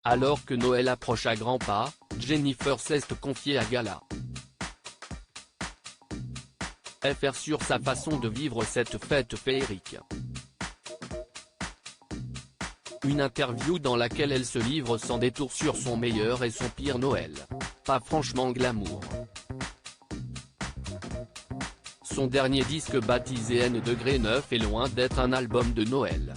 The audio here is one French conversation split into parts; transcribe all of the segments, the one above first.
Alors que Noël approche à grands pas, Jennifer s'est confiée à Gala FR sur sa façon de vivre cette fête féerique. Une interview dans laquelle elle se livre sans détour sur son meilleur et son pire Noël. Pas franchement glamour. Son dernier disque baptisé N°9 est loin d'être un album de Noël.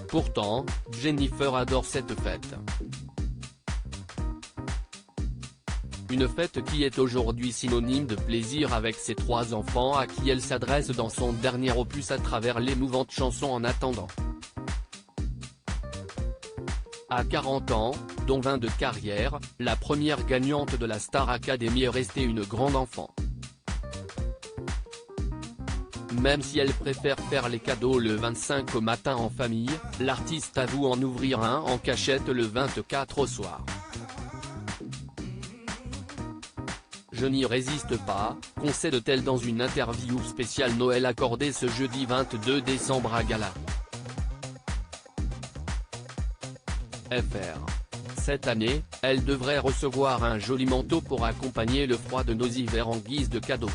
Pourtant, Jennifer adore cette fête. Une fête qui est aujourd'hui synonyme de plaisir avec ses 3 enfants à qui elle s'adresse dans son dernier opus à travers l'émouvante chanson En attendant. À 40 ans, dont 20 de carrière, la première gagnante de la Star Academy est restée une grande enfant. Même si elle préfère faire les cadeaux le 25 au matin en famille, l'artiste avoue en ouvrir un en cachette le 24 au soir. Je n'y résiste pas, concède-t-elle dans une interview spéciale Noël accordée ce jeudi 22 décembre à Gala FR. Cette année, elle devrait recevoir un joli manteau pour accompagner le froid de nos hivers en guise de cadeau.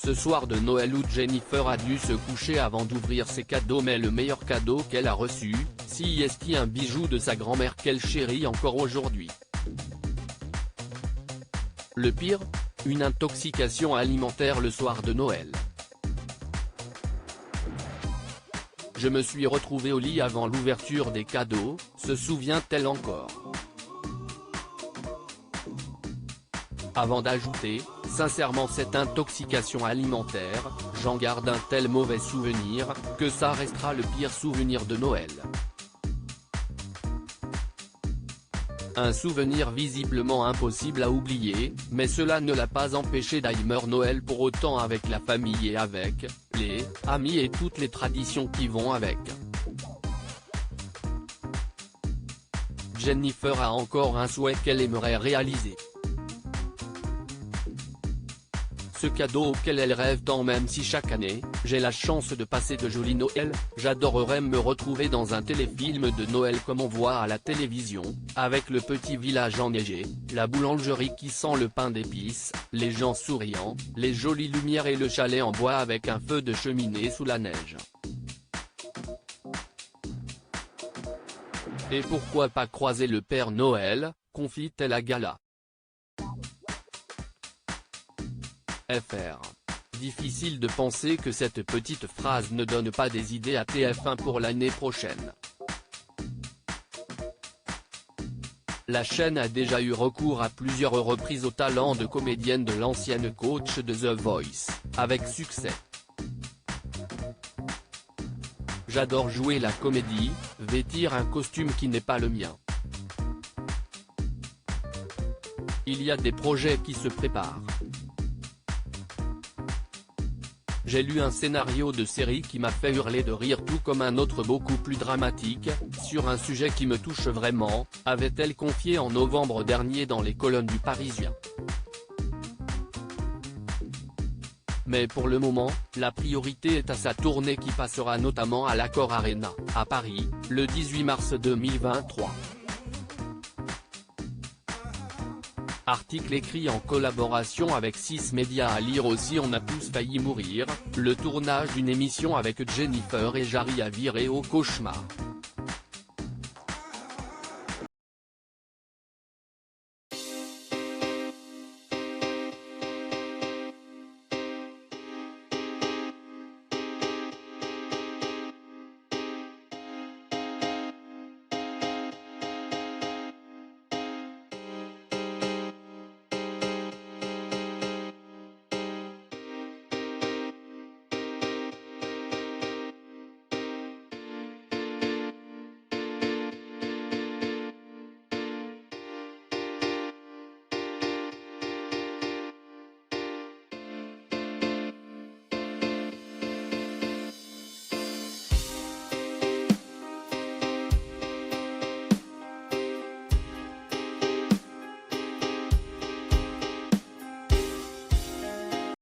Ce soir de Noël où Jennifer a dû se coucher avant d'ouvrir ses cadeaux, mais le meilleur cadeau qu'elle a reçu, c'est un bijou de sa grand-mère qu'elle chérit encore aujourd'hui. Le pire ? Une intoxication alimentaire le soir de Noël. Je me suis retrouvée au lit avant l'ouverture des cadeaux, se souvient-elle encore. Avant d'ajouter, sincèrement cette intoxication alimentaire, j'en garde un tel mauvais souvenir, que ça restera le pire souvenir de Noël. Un souvenir visiblement impossible à oublier, mais cela ne l'a pas empêché d'aimer Noël pour autant avec la famille et avec les amis et toutes les traditions qui vont avec. Jennifer a encore un souhait qu'elle aimerait réaliser. Ce cadeau auquel elle rêve tant, même si chaque année, j'ai la chance de passer de jolis Noëls, j'adorerais me retrouver dans un téléfilm de Noël comme on voit à la télévision, avec le petit village enneigé, la boulangerie qui sent le pain d'épices, les gens souriants, les jolies lumières et le chalet en bois avec un feu de cheminée sous la neige. Et pourquoi pas croiser le Père Noël, confie-t-elle à Gala FR. Difficile de penser que cette petite phrase ne donne pas des idées à TF1 pour l'année prochaine. La chaîne a déjà eu recours à plusieurs reprises au talent de comédienne de l'ancienne coach de The Voice, avec succès. J'adore jouer la comédie, vêtir un costume qui n'est pas le mien. Il y a des projets qui se préparent. J'ai lu un scénario de série qui m'a fait hurler de rire, tout comme un autre beaucoup plus dramatique, sur un sujet qui me touche vraiment, avait-elle confié en novembre dernier dans les colonnes du Parisien. Mais pour le moment, la priorité est à sa tournée qui passera notamment à l'Accor Arena, à Paris, le 18 mars 2023. Article écrit en collaboration avec 6 médias, à lire aussi On a tous failli mourir, le tournage d'une émission avec Jennifer et Jarry a viré au cauchemar.